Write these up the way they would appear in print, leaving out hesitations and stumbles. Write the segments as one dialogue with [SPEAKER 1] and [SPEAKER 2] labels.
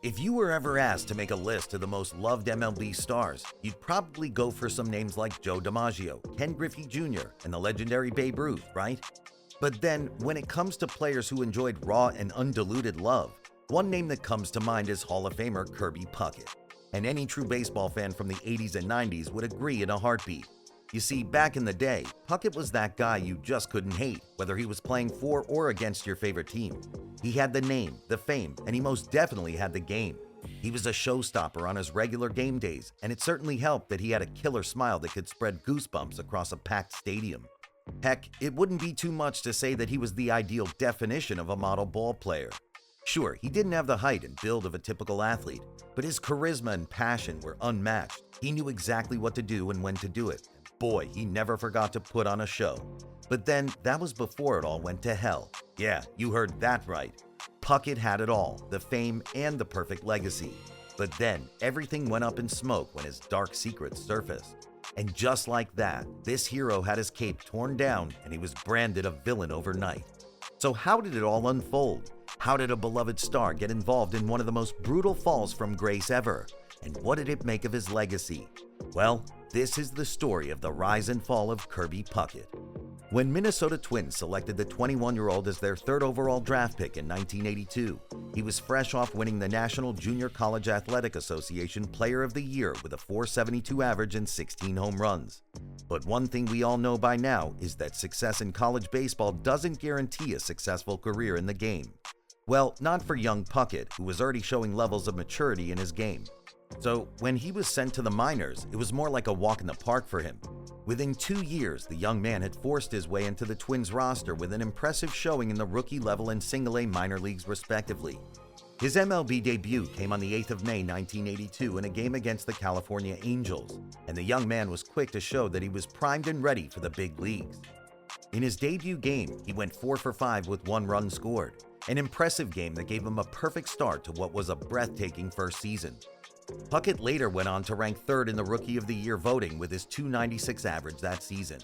[SPEAKER 1] If you were ever asked to make a list of the most loved MLB stars, you'd probably go for some names like Joe DiMaggio, Ken Griffey Jr., and the legendary Babe Ruth, right? But then, when it comes to players who enjoyed raw and undiluted love, one name that comes to mind is Hall of Famer Kirby Puckett. And any true baseball fan from the 80s and 90s would agree in a heartbeat. You see, back in the day, Puckett was that guy you just couldn't hate, whether he was playing for or against your favorite team. He had the name, the fame, and he most definitely had the game. He was a showstopper on his regular game days, and it certainly helped that he had a killer smile that could spread goosebumps across a packed stadium. Heck, it wouldn't be too much to say that he was the ideal definition of a model ball player. Sure, he didn't have the height and build of a typical athlete, but his charisma and passion were unmatched. He knew exactly what to do and when to do it. Boy, he never forgot to put on a show. But then, that was before it all went to hell. Yeah, you heard that right. Puckett had it all, the fame and the perfect legacy. But then, everything went up in smoke when his dark secrets surfaced. And just like that, this hero had his cape torn down and he was branded a villain overnight. So how did it all unfold? How did a beloved star get involved in one of the most brutal falls from grace ever? And what did it make of his legacy? Well, this is the story of the rise and fall of Kirby Puckett. When Minnesota Twins selected the 21-year-old as their third overall draft pick in 1982, he was fresh off winning the National Junior College Athletic Association Player of the Year with a .472 average and 16 home runs. But one thing we all know by now is that success in college baseball doesn't guarantee a successful career in the game. Well, not for young Puckett, who was already showing levels of maturity in his game. So, when he was sent to the minors, it was more like a walk in the park for him. Within 2 years, the young man had forced his way into the Twins roster with an impressive showing in the rookie level and single-A minor leagues respectively. His MLB debut came on the 8th of May 1982 in a game against the California Angels, and the young man was quick to show that he was primed and ready for the big leagues. In his debut game, he went 4 for 5 with 1 run scored, an impressive game that gave him a perfect start to what was a breathtaking first season. Puckett later went on to rank third in the Rookie of the Year voting with his .296 average that season.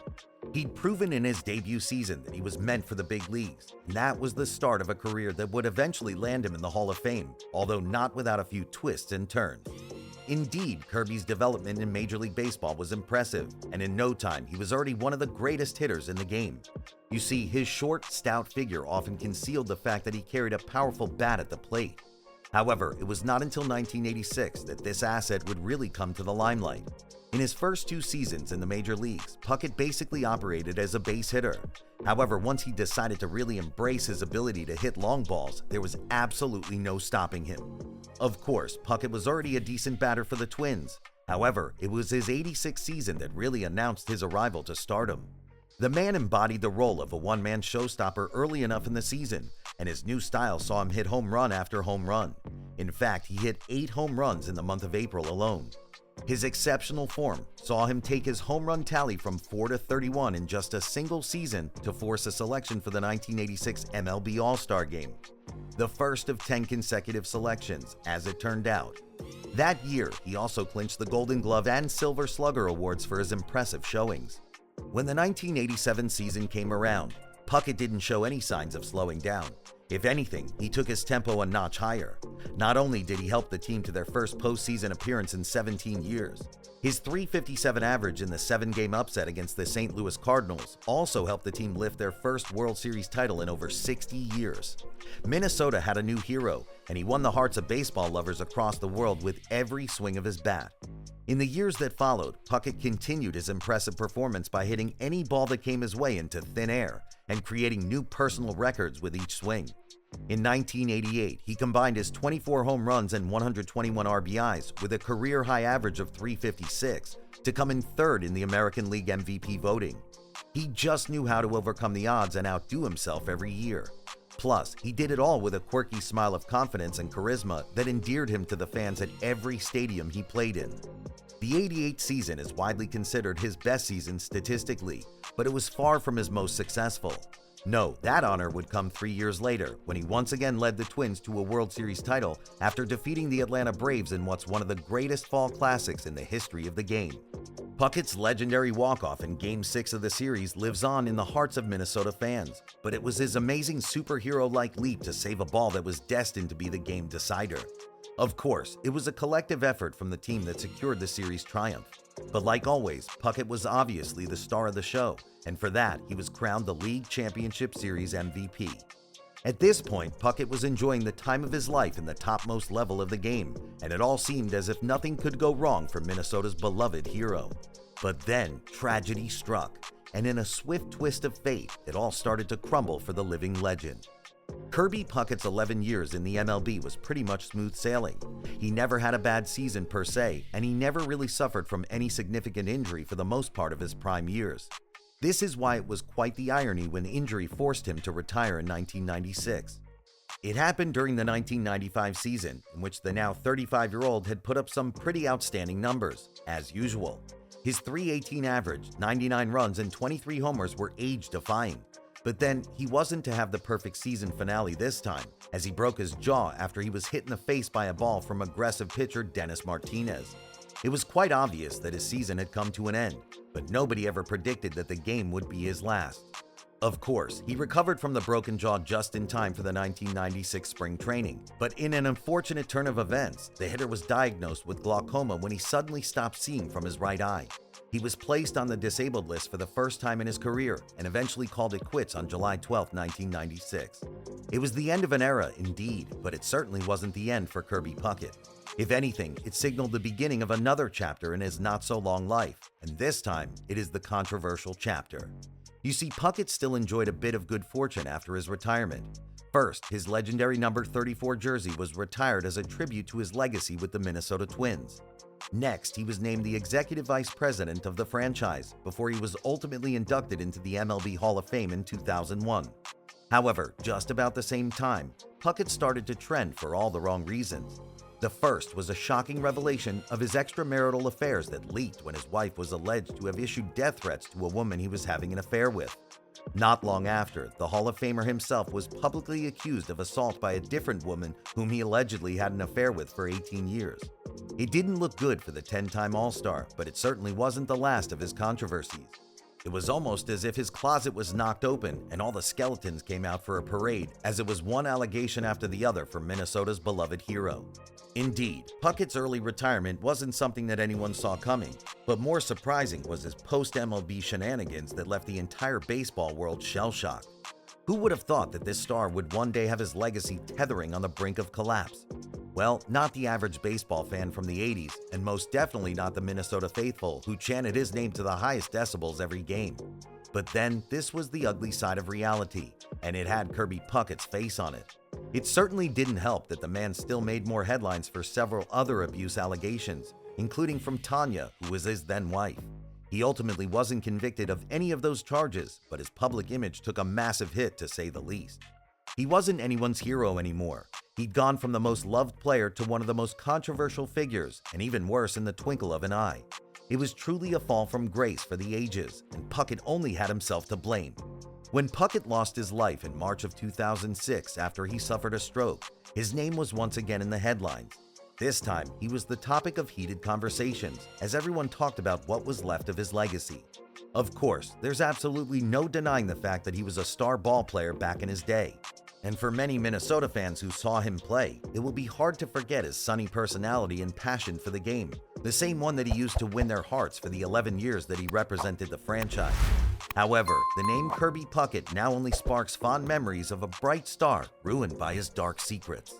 [SPEAKER 1] He'd proven in his debut season that he was meant for the big leagues, and that was the start of a career that would eventually land him in the Hall of Fame, although not without a few twists and turns. Indeed, Kirby's development in Major League Baseball was impressive, and in no time he was already one of the greatest hitters in the game. You see, his short, stout figure often concealed the fact that he carried a powerful bat at the plate. However, it was not until 1986 that this asset would really come to the limelight. In his first 2 seasons in the major leagues, Puckett basically operated as a base hitter. However, once he decided to really embrace his ability to hit long balls, there was absolutely no stopping him. Of course, Puckett was already a decent batter for the Twins. However, it was his 86th season that really announced his arrival to stardom. The man embodied the role of a one-man showstopper early enough in the season, and his new style saw him hit home run after home run. In fact, he hit 8 home runs in the month of April alone. His exceptional form saw him take his home run tally from 4 to 31 in just a single season to force a selection for the 1986 MLB All-Star Game, the first of 10 consecutive selections, as it turned out. That year, he also clinched the Golden Glove and Silver Slugger awards for his impressive showings. When the 1987 season came around, Puckett didn't show any signs of slowing down. If anything, he took his tempo a notch higher. Not only did he help the team to their first postseason appearance in 17 years, his .357 average in the 7-game upset against the St. Louis Cardinals also helped the team lift their first World Series title in over 60 years. Minnesota had a new hero, and he won the hearts of baseball lovers across the world with every swing of his bat. In the years that followed, Puckett continued his impressive performance by hitting any ball that came his way into thin air and creating new personal records with each swing. In 1988, he combined his 24 home runs and 121 RBIs with a career-high average of .356 to come in third in the American League MVP voting. He just knew how to overcome the odds and outdo himself every year. Plus, he did it all with a quirky smile of confidence and charisma that endeared him to the fans at every stadium he played in. The '88 season is widely considered his best season statistically, but it was far from his most successful. No, that honor would come 3 years later, when he once again led the Twins to a World Series title after defeating the Atlanta Braves in what's one of the greatest fall classics in the history of the game. Puckett's legendary walk-off in Game 6 of the series lives on in the hearts of Minnesota fans, but it was his amazing superhero-like leap to save a ball that was destined to be the game decider. Of course, it was a collective effort from the team that secured the series triumph. But like always, Puckett was obviously the star of the show, and for that, he was crowned the League Championship Series MVP. At this point, Puckett was enjoying the time of his life in the topmost level of the game, and it all seemed as if nothing could go wrong for Minnesota's beloved hero. But then, tragedy struck, and in a swift twist of fate, it all started to crumble for the living legend. Kirby Puckett's 11 years in the MLB was pretty much smooth sailing. He never had a bad season per se, and he never really suffered from any significant injury for the most part of his prime years. This is why it was quite the irony when injury forced him to retire in 1996. It happened during the 1995 season, in which the now 35-year-old had put up some pretty outstanding numbers, as usual. His .318 average, 99 runs, and 23 homers were age-defying. But then, he wasn't to have the perfect season finale this time, as he broke his jaw after he was hit in the face by a ball from aggressive pitcher Dennis Martinez. It was quite obvious that his season had come to an end, but nobody ever predicted that the game would be his last. Of course, he recovered from the broken jaw just in time for the 1996 spring training, but in an unfortunate turn of events, the hitter was diagnosed with glaucoma when he suddenly stopped seeing from his right eye. He was placed on the disabled list for the first time in his career and eventually called it quits on July 12, 1996. It was the end of an era indeed, but it certainly wasn't the end for Kirby Puckett. If anything, it signaled the beginning of another chapter in his not-so-long life, and this time, it is the controversial chapter. You see, Puckett still enjoyed a bit of good fortune after his retirement. First, his legendary number 34 jersey was retired as a tribute to his legacy with the Minnesota Twins. Next, he was named the executive vice president of the franchise before he was ultimately inducted into the MLB Hall of Fame in 2001. However, just about the same time, Puckett started to trend for all the wrong reasons. The first was a shocking revelation of his extramarital affairs that leaked when his wife was alleged to have issued death threats to a woman he was having an affair with. Not long after, the Hall of Famer himself was publicly accused of assault by a different woman whom he allegedly had an affair with for 18 years. It didn't look good for the 10-time All-Star, but it certainly wasn't the last of his controversies. It was almost as if his closet was knocked open and all the skeletons came out for a parade, as it was one allegation after the other for Minnesota's beloved hero. Indeed, Puckett's early retirement wasn't something that anyone saw coming, but more surprising was his post-MLB shenanigans that left the entire baseball world shell-shocked. Who would have thought that this star would one day have his legacy tethering on the brink of collapse? Well, not the average baseball fan from the 80s, and most definitely not the Minnesota faithful who chanted his name to the highest decibels every game. But then, this was the ugly side of reality, and it had Kirby Puckett's face on it. It certainly didn't help that the man still made more headlines for several other abuse allegations, including from Tanya, who was his then-wife. He ultimately wasn't convicted of any of those charges, but his public image took a massive hit to say the least. He wasn't anyone's hero anymore. He'd gone from the most loved player to one of the most controversial figures, and even worse in the twinkle of an eye. It was truly a fall from grace for the ages, and Puckett only had himself to blame. When Puckett lost his life in March of 2006 after he suffered a stroke, his name was once again in the headlines. This time, he was the topic of heated conversations, as everyone talked about what was left of his legacy. Of course, there's absolutely no denying the fact that he was a star ball player back in his day. And for many Minnesota fans who saw him play, it will be hard to forget his sunny personality and passion for the game, the same one that he used to win their hearts for the 11 years that he represented the franchise. However, the name Kirby Puckett now only sparks fond memories of a bright star ruined by his dark secrets.